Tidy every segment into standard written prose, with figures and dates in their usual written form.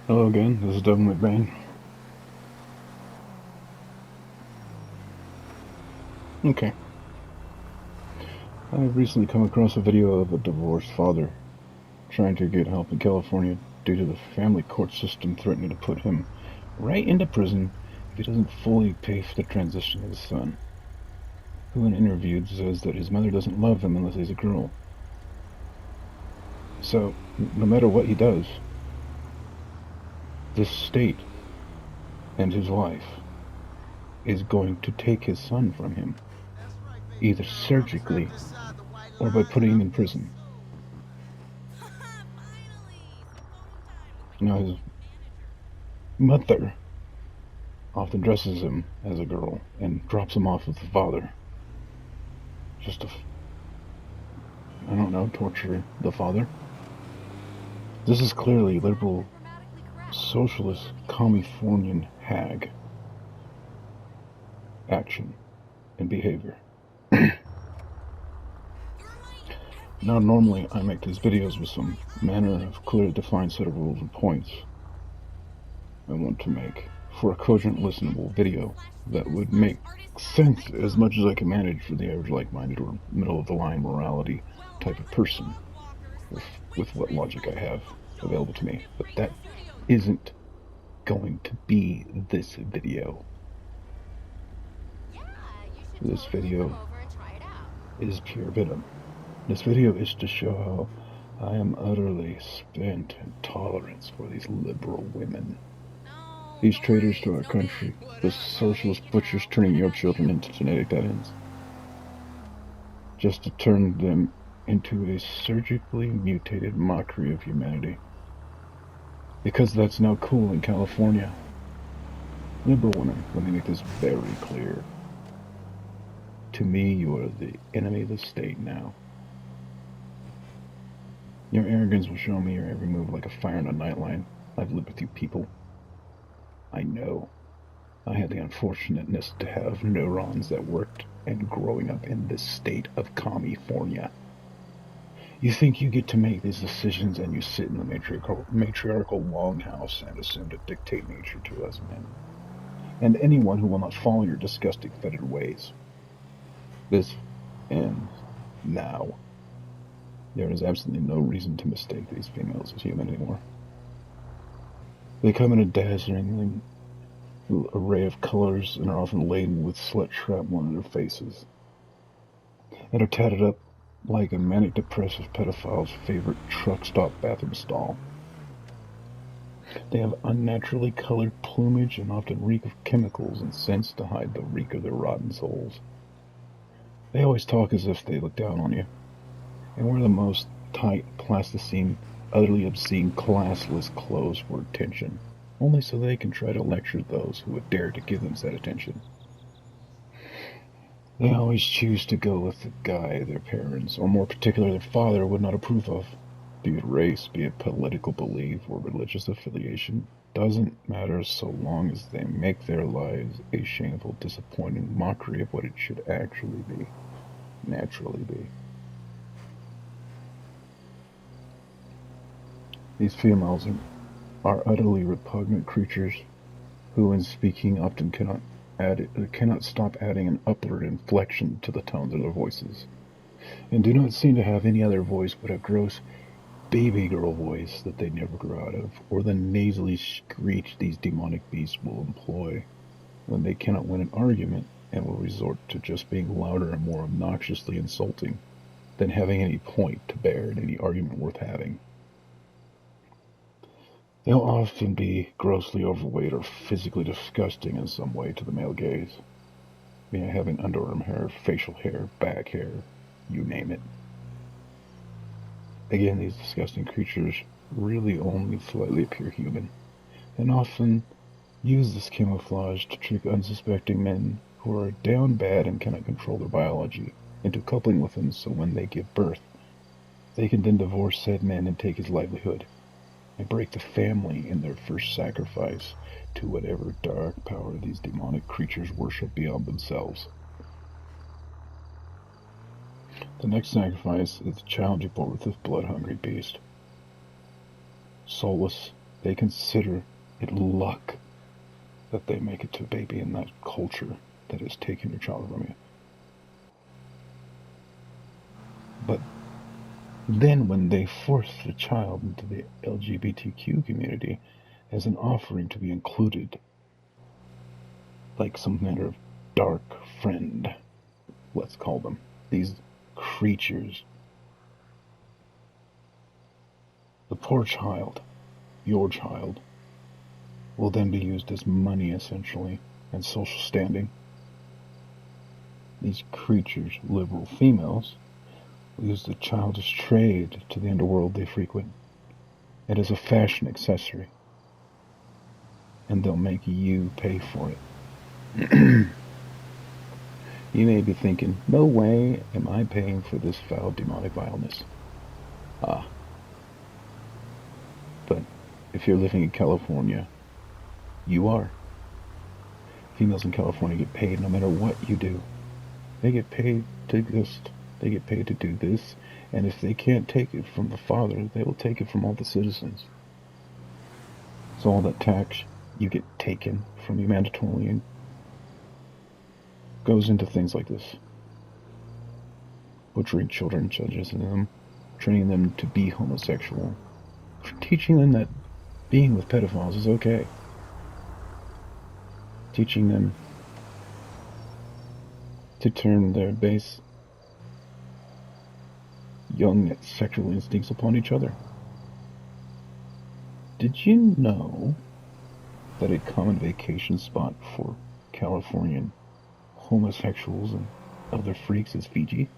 Hello again, this is Devin McBain. Okay. I've recently come across a video of a divorced father trying to get help in California due to the family court system threatening to put him right into prison if he doesn't fully pay for the transition of his son, who when interviewed says that his mother doesn't love him unless he's a girl. So, no matter what he does, this state and his wife is going to take his son from him, either surgically or by putting him in prison. Now, his mother often dresses him as a girl and drops him off with the father. Just to, I don't know, torture the father. This is clearly liberal, socialist, Commiefornian hag action and behavior. Now, normally I make these videos with some manner of clearly defined set of rules and points I want to make for a cogent, listenable video that would make sense as much as I can manage for the average like-minded or middle-of-the-line morality type of person with what logic I have available to me. But that isn't going to be this video. This video is pure venom. This video is to show how I am utterly spent in tolerance for these liberal women. These traitors to our country, the socialist butchers turning your children into genetic dead-ends, just to turn them into a surgically mutated mockery of humanity. Because that's now cool in California. Liberal women, let me make this very clear. To me, you are the enemy of the state now. Your arrogance will show me your every move like a fire in a nightline. I've lived with you people. I know. I had the unfortunateness to have neurons that worked and growing up in this state of Commiefornia. You think you get to make these decisions and you sit in the matriarchal longhouse and assume to dictate nature to us men. And anyone who will not follow your disgusting fetid ways. This ends now. There is absolutely no reason to mistake these females as human anymore. They come in a dazzling array of colors and are often laden with slut shrapnel on their faces, and are tatted up like a manic depressive pedophile's favorite truck stop bathroom stall. They have unnaturally colored plumage and often reek of chemicals and scents to hide the reek of their rotten souls. They always talk as if they look down on you, and wear the most tight, plasticine, utterly obscene, classless clothes for attention, only so they can try to lecture those who would dare to give them that attention. They always choose to go with the guy their parents, or more particularly their father, would not approve of. Be it race, be it political belief, or religious affiliation, doesn't matter so long as they make their lives a shameful, disappointing mockery of what it should actually be, naturally be. These females are utterly repugnant creatures who, in speaking, often cannot stop adding an upward inflection to the tones of their voices, and do not seem to have any other voice but a gross baby girl voice that they never grow out of, or the nasally screech these demonic beasts will employ when they cannot win an argument and will resort to just being louder and more obnoxiously insulting than having any point to bear in any argument worth having. They'll often be grossly overweight or physically disgusting in some way to the male gaze, being having underarm hair, facial hair, back hair, you name it. Again, these disgusting creatures really only slightly appear human, and often use this camouflage to trick unsuspecting men who are down bad and cannot control their biology into coupling with them, so when they give birth, they can then divorce said man and take his livelihood, and break the family in their first sacrifice to whatever dark power these demonic creatures worship beyond themselves. The next sacrifice is the child you bore with this blood-hungry beast. Soulless, They consider it luck that they make it to a baby in that culture that has taken your child from you. But then when they force the child into the LGBTQ community as an offering to be included, like some kind of dark friend, let's call them, these creatures, the poor child, your child, will then be used as money, essentially, and social standing. These creatures, liberal females, will use the child as trade to the underworld they frequent, and as a fashion accessory. And they'll make you pay for it. You may be thinking, no way am I paying for this foul demonic vileness. But if you're living in California, you are. Females in California get paid no matter what you do. They get paid to exist. They get paid to do this. And if they can't take it from the father, they will take it from all the citizens. So all that tax you get taken from you mandatorily goes into things like this. Butchering children, judging them, training them to be homosexual, teaching them that being with pedophiles is okay, teaching them to turn their base young sexual instincts upon each other. Did you know that a common vacation spot for Californian homosexuals and other freaks is Fiji?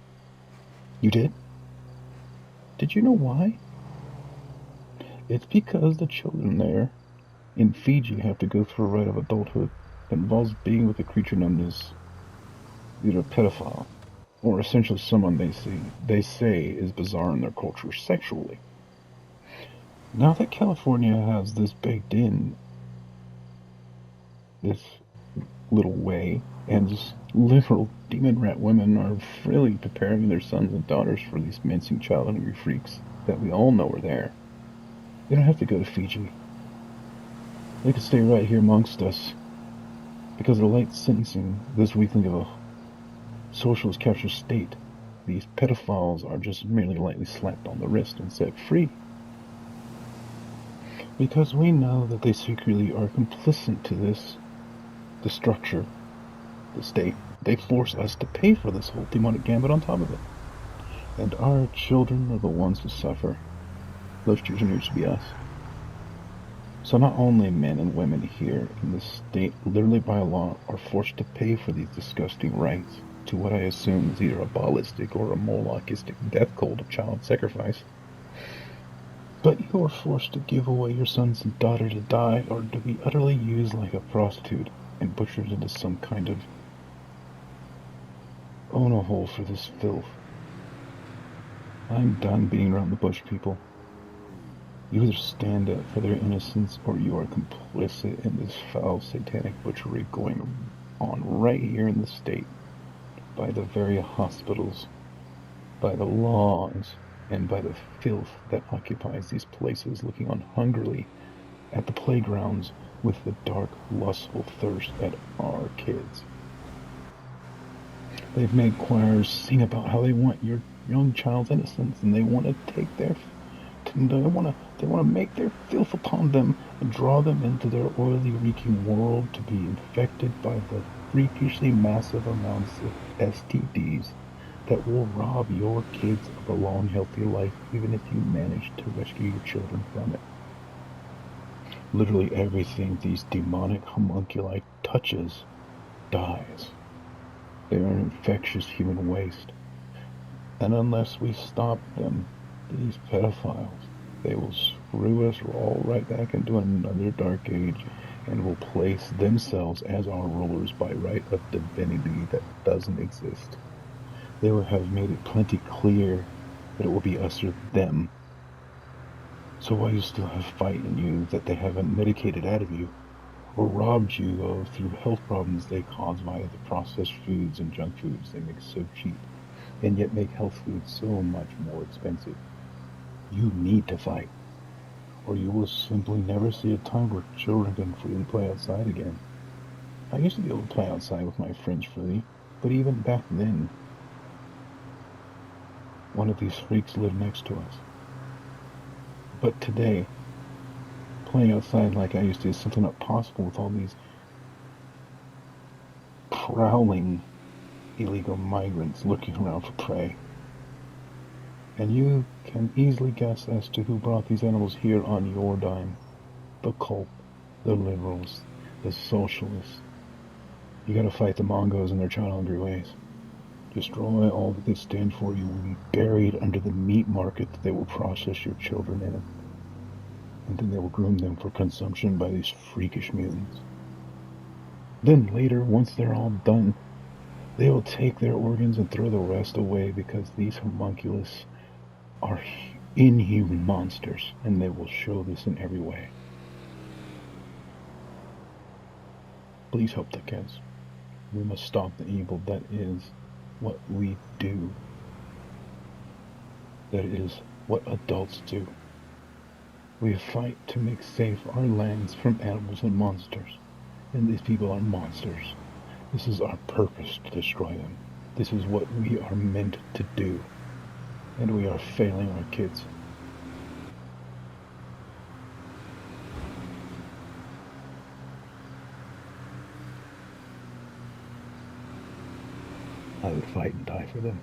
You did? Did you know why? It's because the children there in Fiji have to go through a rite of adulthood that involves being with a creature known as either a pedophile or essentially someone they say is bizarre in their culture sexually. Now that California has this baked in, this little way, and just literal demon rat women are really preparing their sons and daughters for these mincing child hungry freaks that we all know are there. They don't have to go to Fiji. They can stay right here amongst us, because of the light sentencing this weekling of a socialist capture state. These pedophiles are just merely lightly slapped on the wrist and set free. Because we know that they secretly are complicit to this, the structure, the state. They force us to pay for this whole demonic gambit on top of it. And our children are the ones who suffer. Those children used to be us. So not only men and women here in this state, literally by law, are forced to pay for these disgusting rites to what I assume is either a ballistic or a Molochistic death cult of child sacrifice, but you are forced to give away your sons and daughter to die or to be utterly used like a prostitute and butchered into some kind of own a hole for this filth. I'm done beating around the bush, people. You either stand up for their innocence or you are complicit in this foul satanic butchery going on right here in the state by the very hospitals, by the laws, and by the filth that occupies these places, looking on hungrily at the playgrounds with the dark, lustful thirst at our kids. They've made choirs sing about how they want your young child's innocence, and they want to take their, they want to make their filth upon them and draw them into their oily, reeking world to be infected by the freakishly massive amounts of STDs that will rob your kids of a long, healthy life, even if you manage to rescue your children from it. Literally everything these demonic homunculi touches dies. They are an infectious human waste. And unless we stop them, these pedophiles, they will screw us all right back into another dark age and will place themselves as our rulers by right of divinity that doesn't exist. They will have made it plenty clear that it will be us or them. So while you still have fight in you that they haven't medicated out of you, or robbed you of through health problems they cause via the processed foods and junk foods they make so cheap, and yet make health foods so much more expensive, you need to fight. or you will simply never see a time where children can freely play outside again. I used to be able to play outside with my friends freely, but even back then, one of these freaks lived next to us. But today, playing outside like I used to is simply not possible with all these prowling illegal migrants looking around for prey. And you can easily guess as to who brought these animals here on your dime. The cult, the liberals, the socialists. You gotta fight the Mongos and their child-hungry ways. Destroy all that they stand for. You will be buried under the meat market that they will process your children in. And then they will groom them for consumption by these freakish mutants. Then later, once they're all done, they will take their organs and throw the rest away because these homunculus are inhuman monsters, and they will show this in every way. Please help the kids. We must stop the evil. That is what we do. That is what adults do. We fight to make safe our lands from animals and monsters. And these people are monsters. This is our purpose, to destroy them. This is what we are meant to do. And we are failing our kids. I would fight and die for them.